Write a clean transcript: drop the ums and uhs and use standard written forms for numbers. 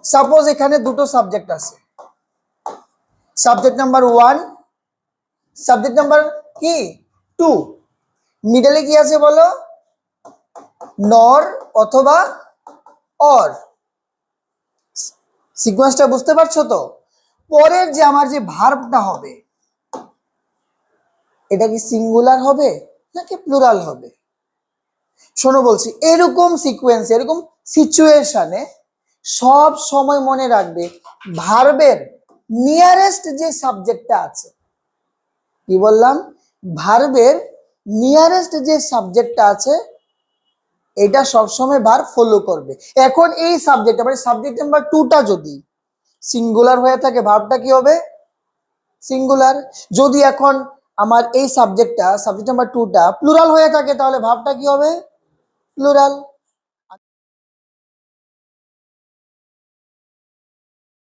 Suppose এখানে দুটো subject আছে, সাবজেক্ট নাম্বার 1, সাবজেক্ট নাম্বার কি 2, মিডলে কি আছে বলো, নর অথবা অর। সিকোয়েন্সটা বুঝতে পারছো তো? পরের যে আমার যে ভার্বটা হবে এটা কি সিঙ্গুলার হবে নাকি প্লুরাল হবে? শোনো বলছি, এরকম সিকোয়েন্স, এরকম সিচুয়েশনে সব সময় মনে রাখবে ভার্বের নিয়ারেস্ট যে সাবজেক্টটা আছে, কি বললাম, ভার্বের নিয়ারেস্ট যে সাবজেক্টটা আছে এটা সবসময় ভার্ব ফলো করবে। এখন এই সাবজেক্ট মানে সাবজেক্ট নাম্বার 2টা যদি সিঙ্গুলার হয়ে থাকে ভার্বটা কি হবে, সিঙ্গুলার। যদি এখন আমার এই সাবজেক্ট নাম্বার 2টা প্লুরাল হয়ে থাকে তাহলে ভার্বটা কি হবে, প্লুরাল।